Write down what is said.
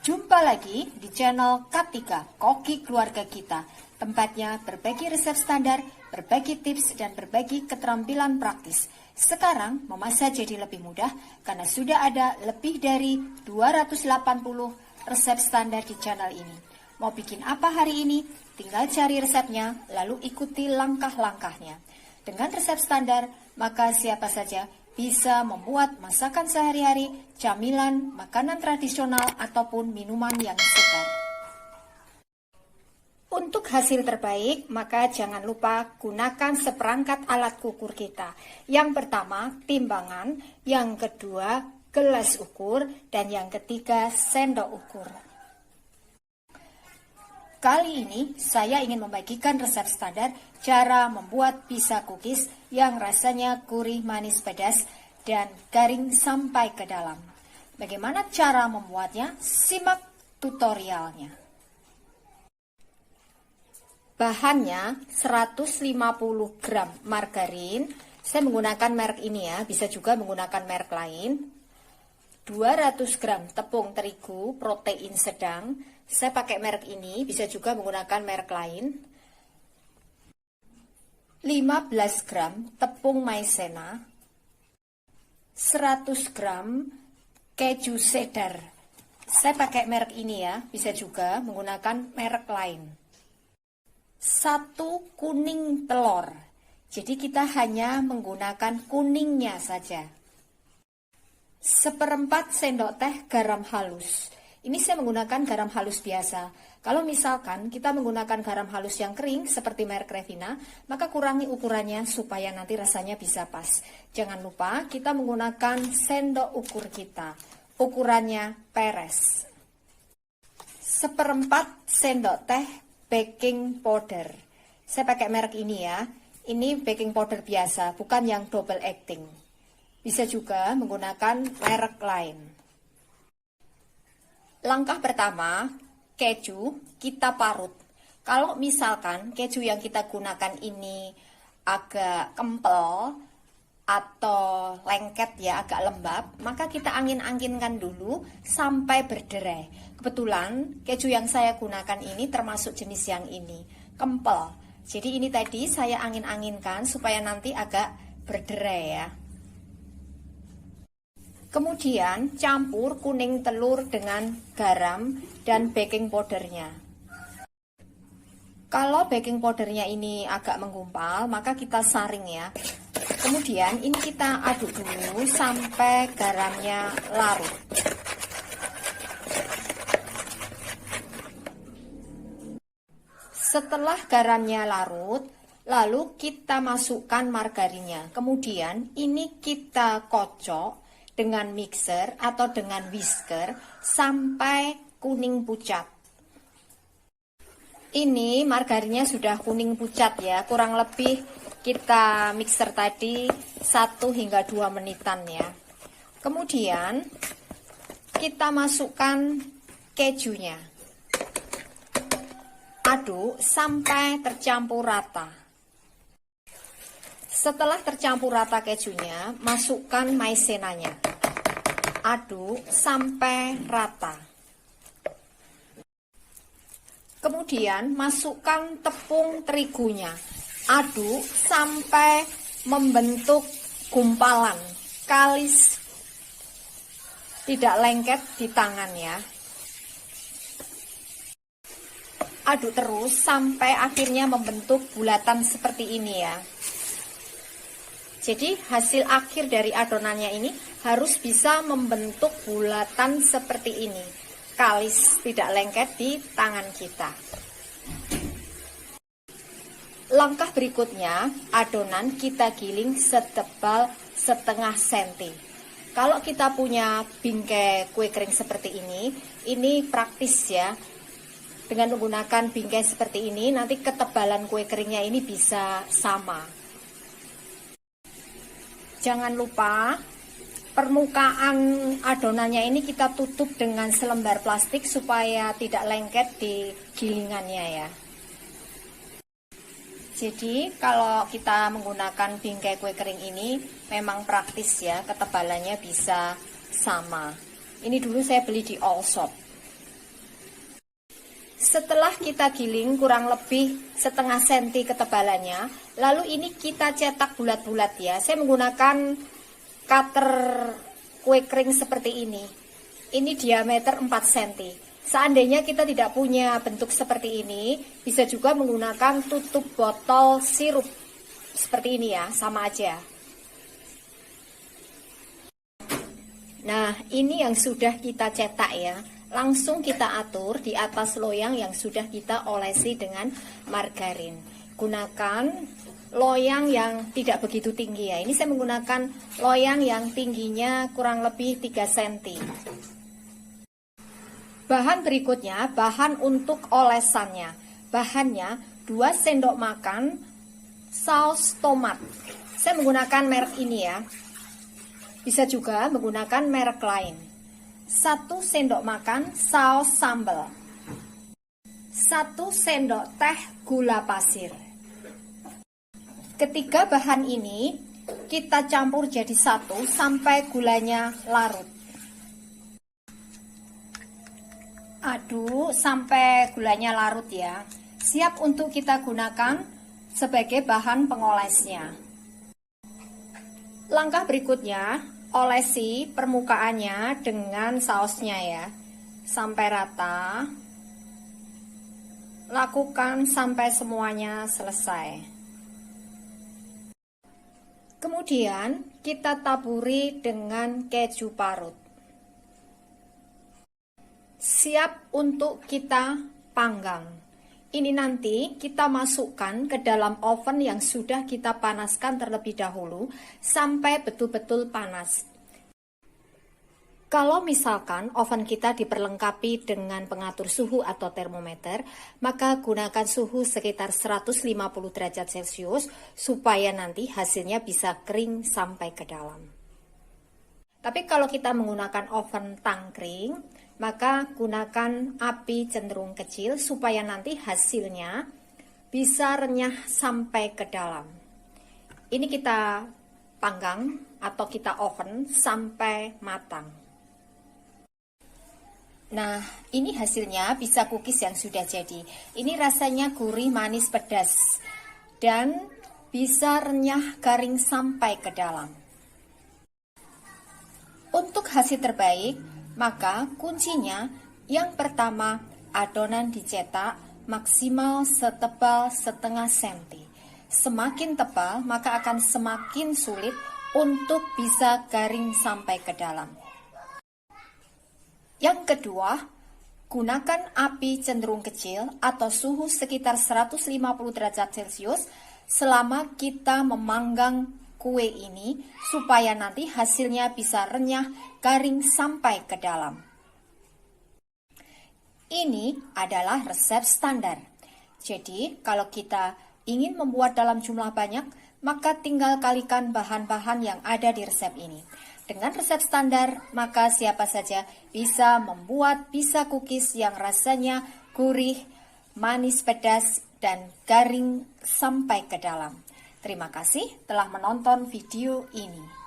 Jumpa lagi di channel K3, Koki Keluarga Kita. Tempatnya berbagi resep standar, berbagi tips, dan berbagi keterampilan praktis. Sekarang memasak jadi lebih mudah karena sudah ada lebih dari 280 resep standar di channel ini. Mau bikin apa hari ini? Tinggal cari resepnya, lalu ikuti langkah-langkahnya. Dengan resep standar, maka siapa saja bisa membuat masakan sehari-hari, camilan, makanan tradisional, ataupun minuman yang segar. Untuk hasil terbaik, maka jangan lupa gunakan seperangkat alat ukur kita. Yang pertama, timbangan, yang kedua, gelas ukur, dan yang ketiga, sendok ukur. Kali ini saya ingin membagikan resep standar cara membuat pizza cookies yang rasanya gurih, manis, pedas, dan garing sampai ke dalam. Bagaimana cara membuatnya? Simak tutorialnya. Bahannya 150 gram margarin. Saya menggunakan merek ini ya, bisa juga menggunakan merek lain. 200 gram tepung terigu protein sedang. Saya pakai merek ini, bisa juga menggunakan merek lain. 15 gram tepung maizena. 100 gram keju cheddar. Saya pakai merek ini ya, bisa juga menggunakan merek lain. 1 kuning telur. Jadi kita hanya menggunakan kuningnya saja. 1/4 sendok teh garam halus. Ini saya menggunakan garam halus biasa. Kalau misalkan kita menggunakan garam halus yang kering seperti merek Revina, maka kurangi ukurannya supaya nanti rasanya bisa pas. Jangan lupa kita menggunakan sendok ukur kita. Ukurannya peres. 1/4 sendok teh baking powder. Saya pakai merek ini ya. Ini baking powder biasa, bukan yang double acting. Bisa juga menggunakan merek lain. Langkah pertama, keju kita parut. Kalau misalkan keju yang kita gunakan ini agak kempel atau lengket ya, agak lembab, maka kita angin-anginkan dulu sampai berderai. Kebetulan keju yang saya gunakan ini termasuk jenis yang ini, kempel. Jadi ini tadi saya angin-anginkan supaya nanti agak berderai ya. Kemudian campur kuning telur dengan garam dan baking powdernya. Kalau baking powdernya ini agak menggumpal, maka kita saring ya. Kemudian ini kita aduk dulu sampai garamnya larut. Setelah garamnya larut, lalu kita masukkan margarinnya. Kemudian ini kita kocok dengan mixer atau dengan whisker sampai kuning pucat. Ini margarinnya sudah kuning pucat ya, kurang lebih kita mixer tadi 1 hingga 2 menitan ya. Kemudian kita masukkan kejunya. Aduk sampai tercampur rata. Setelah tercampur rata kejunya, masukkan maizenanya. Aduk sampai rata. Kemudian masukkan tepung terigunya. Aduk sampai membentuk gumpalan, kalis, tidak lengket di tangan ya. Aduk terus sampai akhirnya membentuk bulatan seperti ini ya. Jadi hasil akhir dari adonannya ini harus bisa membentuk bulatan seperti ini, kalis, tidak lengket di tangan kita. Langkah berikutnya, adonan kita giling setebal setengah senti. Kalau kita punya bingkai kue kering seperti ini praktis ya. Dengan menggunakan bingkai seperti ini, nanti ketebalan kue keringnya ini bisa sama. Jangan lupa permukaan adonannya ini kita tutup dengan selembar plastik supaya tidak lengket di gilingannya ya. Jadi kalau kita menggunakan bingkai kue kering ini memang praktis ya, ketebalannya bisa sama. Ini dulu saya beli di All Shop. Setelah kita giling kurang lebih setengah senti ketebalannya, lalu ini kita cetak bulat-bulat ya. Saya menggunakan cutter kue kering seperti ini. Ini diameter 4 cm. Seandainya kita tidak punya bentuk seperti ini, bisa juga menggunakan tutup botol sirup seperti ini ya, sama aja. Nah, ini yang sudah kita cetak ya. Langsung kita atur di atas loyang yang sudah kita olesi dengan margarin. Gunakan loyang yang tidak begitu tinggi ya. Ini saya menggunakan loyang yang tingginya kurang lebih 3 cm. Bahan berikutnya, bahan untuk olesannya. Bahannya 2 sendok makan saus tomat. Saya menggunakan merek ini ya. Bisa juga menggunakan merek lain. 1 sendok makan saus sambal, 1 sendok teh gula pasir. Ketiga bahan ini kita campur jadi satu sampai gulanya larut. Aduk sampai gulanya larut ya. Siap untuk kita gunakan sebagai bahan pengolesnya. Langkah berikutnya, olesi permukaannya dengan sausnya ya, sampai rata. Lakukan sampai semuanya selesai. Kemudian kita taburi dengan keju parut. Siap untuk kita panggang. Ini nanti kita masukkan ke dalam oven yang sudah kita panaskan terlebih dahulu sampai betul-betul panas. Kalau misalkan oven kita diperlengkapi dengan pengatur suhu atau termometer, maka gunakan suhu sekitar 150 derajat Celcius supaya nanti hasilnya bisa kering sampai ke dalam. Tapi kalau kita menggunakan oven tangkring, maka gunakan api cenderung kecil supaya nanti hasilnya bisa renyah sampai ke dalam. Ini kita panggang atau kita oven sampai matang. Nah, ini hasilnya bisa cookies yang sudah jadi. Ini rasanya gurih, manis, pedas, dan bisa renyah garing sampai ke dalam. Untuk hasil terbaik, maka kuncinya yang pertama, adonan dicetak maksimal setebal setengah senti. Semakin tebal, maka akan semakin sulit untuk bisa garing sampai ke dalam. Yang kedua, gunakan api cenderung kecil atau suhu sekitar 150 derajat Celcius selama kita memanggang kue ini supaya nanti hasilnya bisa renyah, garing sampai ke dalam. Ini adalah resep standar. Jadi, kalau kita ingin membuat dalam jumlah banyak, maka tinggal kalikan bahan-bahan yang ada di resep ini. Dengan resep standar, maka siapa saja bisa membuat pizza cookies yang rasanya gurih, manis, pedas, dan garing sampai ke dalam. Terima kasih telah menonton video ini.